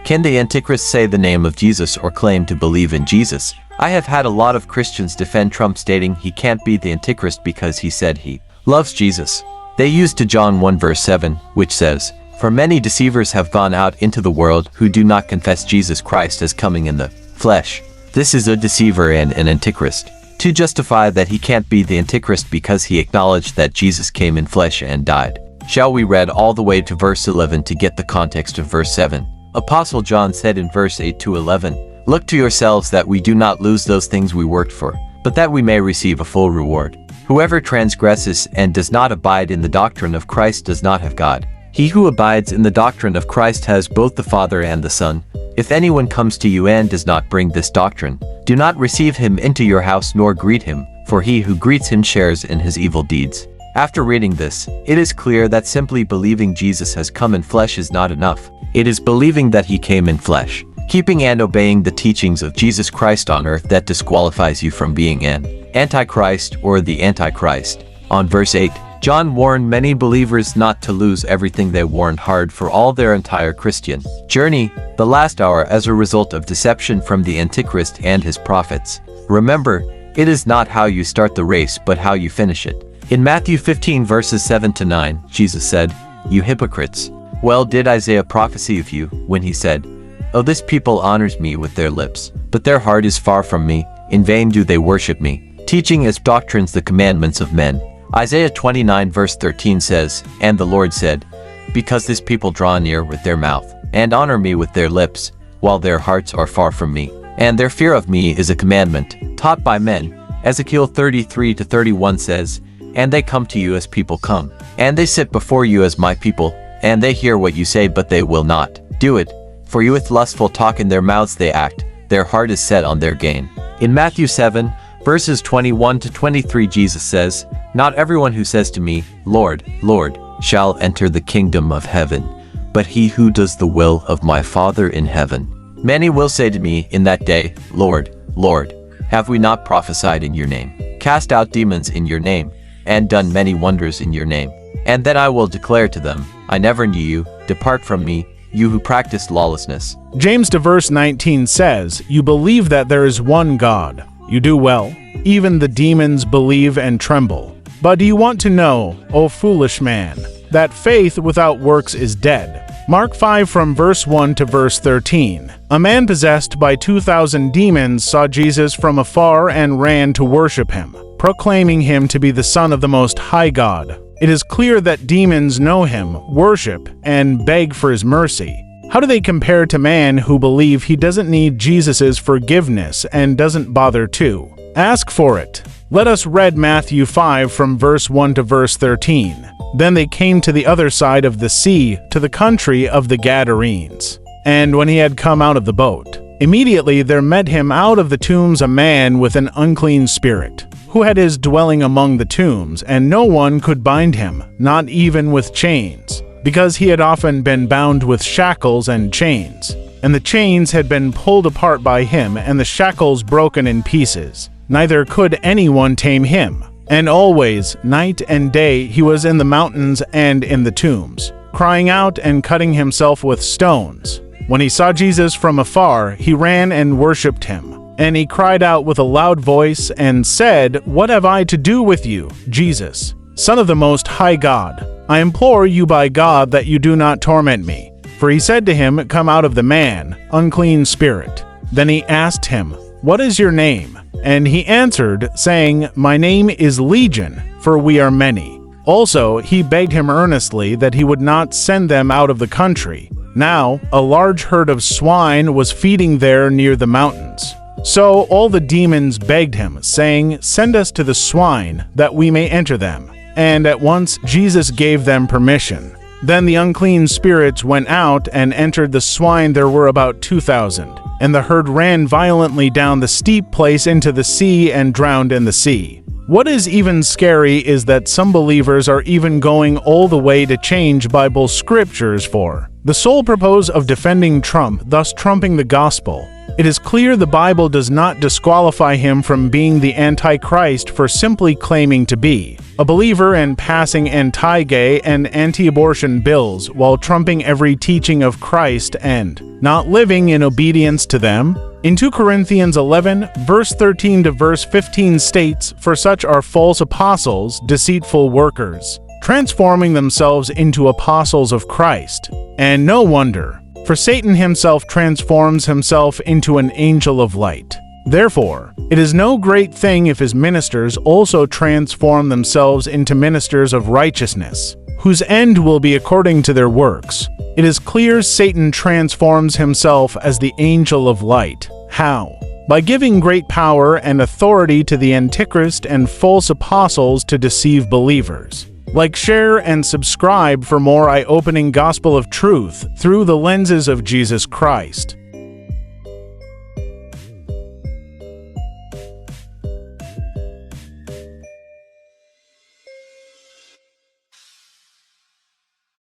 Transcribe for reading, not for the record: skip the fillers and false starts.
Can the Antichrist say the name of Jesus or claim to believe in Jesus? I have had a lot of Christians defend Trump, stating he can't be the Antichrist because he said he loves Jesus. They used to John 1 verse 7, which says, "For many deceivers have gone out into the world who do not confess Jesus Christ as coming in the flesh." This is a deceiver and an Antichrist. To justify that he can't be the Antichrist because he acknowledged that Jesus came in flesh and died. Shall we read all the way to verse 11 to get the context of verse 7? Apostle John said in verse 8 to 11, "Look to yourselves that we do not lose those things we worked for, but that we may receive a full reward. Whoever transgresses and does not abide in the doctrine of Christ does not have God. He who abides in the doctrine of Christ has both the Father and the Son. If anyone comes to you and does not bring this doctrine, do not receive him into your house nor greet him, for he who greets him shares in his evil deeds." After reading this, it is clear that simply believing Jesus has come in flesh is not enough. It is believing that he came in flesh, keeping and obeying the teachings of Jesus Christ on earth that disqualifies you from being an Antichrist or the Antichrist. On verse 8, John warned many believers not to lose everything they worked hard for all their entire Christian journey, the last hour, as a result of deception from the Antichrist and his prophets. Remember, it is not how you start the race but how you finish it. In Matthew 15 verses 7 to 9, Jesus said, "You hypocrites! Well did Isaiah prophesy of you, when he said, 'Oh, this people honors me with their lips, but their heart is far from me. In vain do they worship me, teaching as doctrines the commandments of men.'" Isaiah 29 verse 13 says, "And the Lord said, Because this people draw near with their mouth, and honor me with their lips, while their hearts are far from me, and their fear of me is a commandment taught by men." Ezekiel 33 to 31 says, "And they come to you as people come, and they sit before you as my people, and they hear what you say, but they will not do it. For you with lustful talk in their mouths they act, their heart is set on their gain." In Matthew 7, verses 21 to 23, Jesus says, "Not everyone who says to me, 'Lord, Lord,' shall enter the kingdom of heaven, but he who does the will of my Father in heaven. Many will say to me in that day, 'Lord, Lord, have we not prophesied in your name, cast out demons in your name, and done many wonders in your name?' And then I will declare to them, 'I never knew you, depart from me, you who practice lawlessness.'" James to verse 19 says, "You believe that there is one God. You do well. Even the demons believe and tremble. But do you want to know, O foolish man, that faith without works is dead?" Mark 5 from verse 1 to verse 13. A man possessed by 2,000 demons saw Jesus from afar and ran to worship him, proclaiming him to be the Son of the Most High God. It is clear that demons know him, worship, and beg for his mercy. How do they compare to man who believe he doesn't need Jesus' forgiveness and doesn't bother to ask for it? Let us read Matthew 5 from verse 1 to verse 13. "Then they came to the other side of the sea, to the country of the Gadarenes. And when he had come out of the boat, immediately there met him out of the tombs a man with an unclean spirit, who had his dwelling among the tombs, and no one could bind him, not even with chains, because he had often been bound with shackles and chains. And the chains had been pulled apart by him, and the shackles broken in pieces. Neither could anyone tame him. And always, night and day, he was in the mountains and in the tombs, crying out and cutting himself with stones. When he saw Jesus from afar, he ran and worshipped him. And he cried out with a loud voice and said, 'What have I to do with you, Jesus, Son of the Most High God? I implore you by God that you do not torment me.' For he said to him, 'Come out of the man, unclean spirit.' Then he asked him, 'What is your name?' And he answered, saying, 'My name is Legion, for we are many.' Also he begged him earnestly that he would not send them out of the country. Now a large herd of swine was feeding there near the mountains. So all the demons begged him, saying, 'Send us to the swine, that we may enter them.' And at once Jesus gave them permission. Then the unclean spirits went out and entered the swine. There were about 2,000. And the herd ran violently down the steep place into the sea and drowned in the sea. What is even scary is that some believers are even going all the way to change Bible scriptures for the sole purpose of defending Trump, thus trumping the gospel. It is clear the Bible does not disqualify him from being the Antichrist for simply claiming to be. a believer and passing anti-gay and anti-abortion bills while trumping every teaching of Christ and not living in obedience to them? In 2 Corinthians 11, verse 13 to verse 15 states, "For such are false apostles, deceitful workers, transforming themselves into apostles of Christ. And no wonder, for Satan himself transforms himself into an angel of light. Therefore, it is no great thing if his ministers also transform themselves into ministers of righteousness, whose end will be according to their works." It is clear Satan transforms himself as the angel of light. How? By giving great power and authority to the AntiChrist and false apostles to deceive believers. Like, share, and subscribe for more eye-opening gospel of truth through the lenses of Jesus Christ.